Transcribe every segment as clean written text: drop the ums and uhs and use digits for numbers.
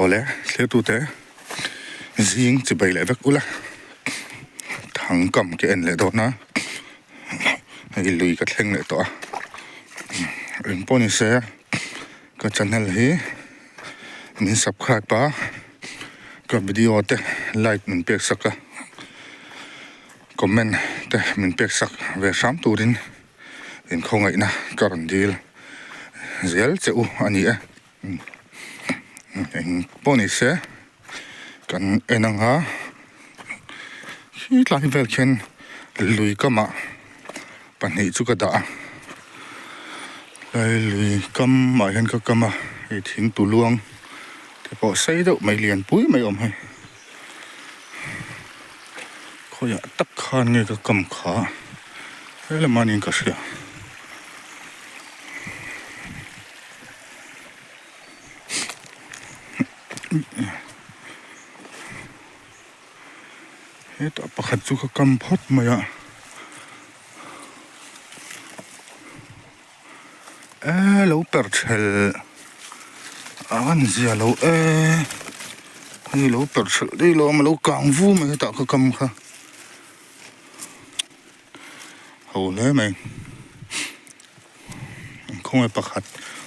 ole hle tu te zing chi bai le vek ula thang kam ke en le do na ai lui ka thleng le to a in poni se ka channel hi min subscribe pa ka video te like min pek saka comment te min pek sak ve sam turin in khongai na karon dil zel cheu ani a in poni se kan enanga hi lai vel khen lui kama pani chu ka da lai lui kam mai hen ka kama i thing tu luang te po sei do mai lian pui mai om hai khoya tak khan nge ka kam kha hele manin ka sia eta pakhat chu ka kam phot maya lo per thel an zia lo ni lo per thel dei lo ma lo kang vu me ta ka kam kha ho le mai không ai pakhat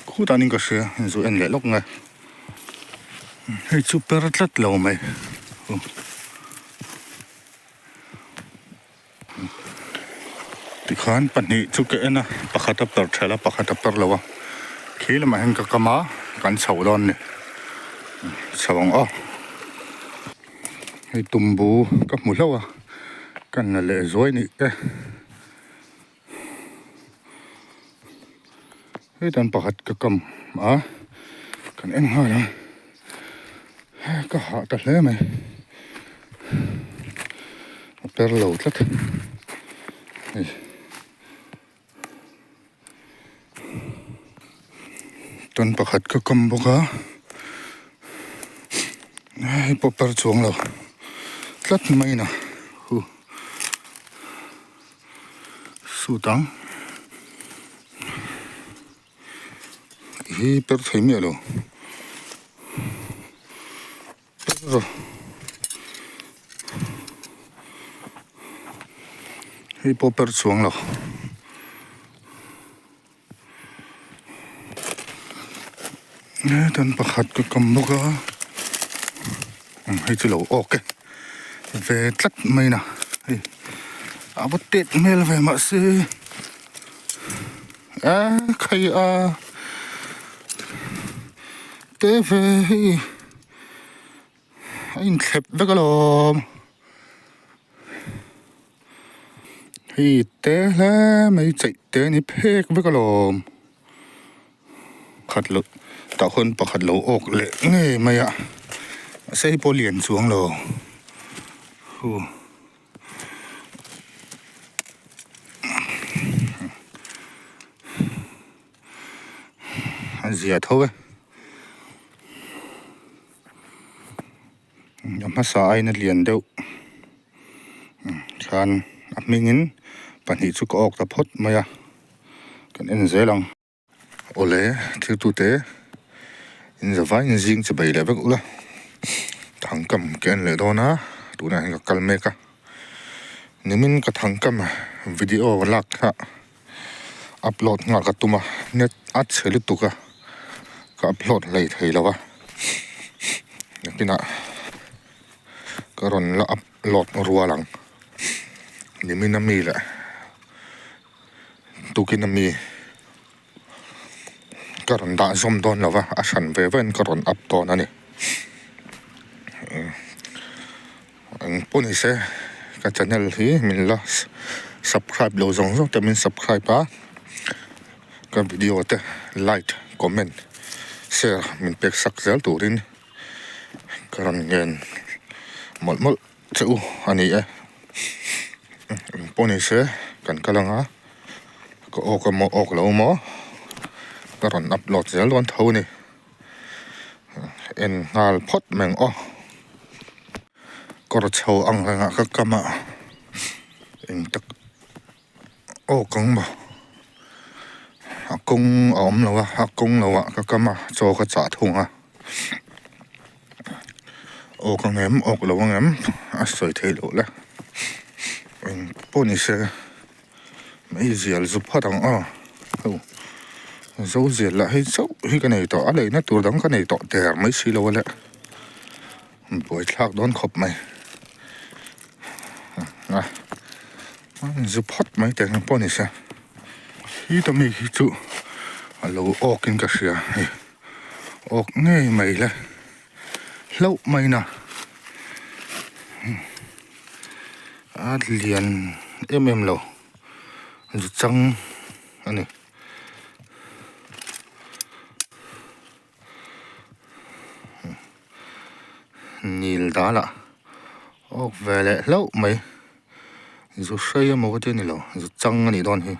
khu ta ning ka sia zu en le lok nga hei chu per tlat lo mai tikhan pani chu ke na pakhata per thela pakhata per lawa khil ma hen ka kama kan chawlon ni chawang a hei tumbu ka mu lawa kan na le zoi ni hei dan pakhat ka kam a kan en ha la ka ha ta hle mai per lo tlat ton pakhat ka kam boka ai popper chuang lo tlat mai na hu sutang hi per thai mi lo hi popper chuang lo tan pakhat ka kam boka hei chu lo ok ve tlat mai na hei abot tet mel ve ma se khai a te ve in khep ve ka lom hei te la mai chai te ni phek ve ka lom khat lo ta khon pakhat lo ok le nge maya sei po lian chuang lo hu azia thowe yamha sa aina lian deuh khan amingin pani chu ko ok ta phot maya kan en zelang ole thil tu te in zawai in zing che bai le vek ula thang kam ken le do na tu na ka kalme ka nimin ka thang kam video lak kha upload nga ka tuma net at chelu tu ka upload lai thei lawa yakina karon la upload rualang nimin ami la tukin ami karon da zom don lawa asan ve ven karon up ton ani ang puni se ka channel hi min la subscribe lo zong zong te min subscribe pa ka video te like comment share min pek sak zel turin karon ngen mol mol cheu ani puni se kan kalanga ko ok mo ok lo mo karon upload zel don thau ni en ngal phot meng kor chho ang nga ka kama en tak kang ba akong om lawa akong lawa ka kama cho ka cha thunga ốc anh em ốc lâu anh em soi thấy lộ là anh bố này sẽ mấy gì là giúp phát thằng dấu diệt là hay dấu hay cái này tỏ đây nó tôi đóng cái này tỏ tè mấy xí lâu lại buổi thác đón khóc mày giúp phát mấy tè bố này sẽ khi tao mi khi chú lâu ốc kinh cả xìa ốc nghe mày là lâu mày nè liền em lâu rồi trăng anh này nhìn đó là về lại lâu mày rồi xây một cái tên này lâu rồi trăng này đòn thì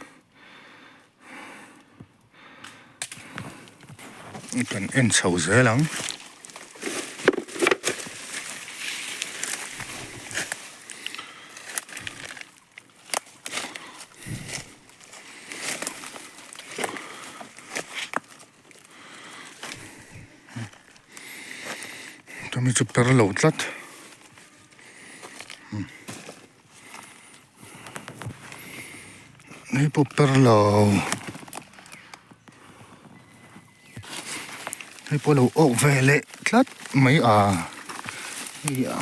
cần em sầu dễ lắm tôi mới chụp tờ lâu lắm này bộ tờ lâu này bộ lâu về lệ lắm mấy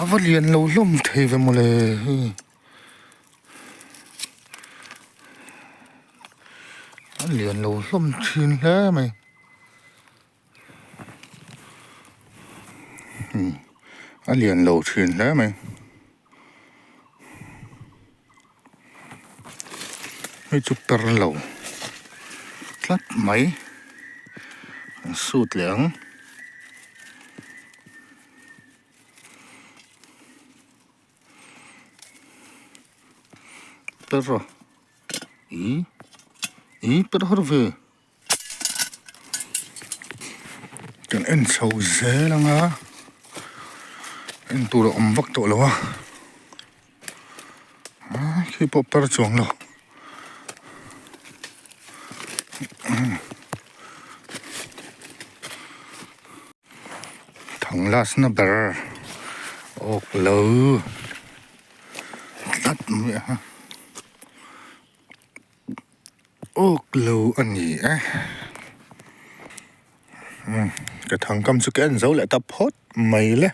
vật liền lâu lắm thì về một lệ liền lâu lắm chín thế mày liền lâu chín thế mày mấy chục tờ lâu lắm mấy sụt lẻng perro perro về cần ăn sầu dễ lắm á ăn tụ độ vắt tổ lâu khi bộ perro chuồng lâu thằng last nó bờ ốc lâu lát mẹ ốc lâu anh nhỉ cái thằng cầm sự kiện giấu lại tập hốt mày lẽ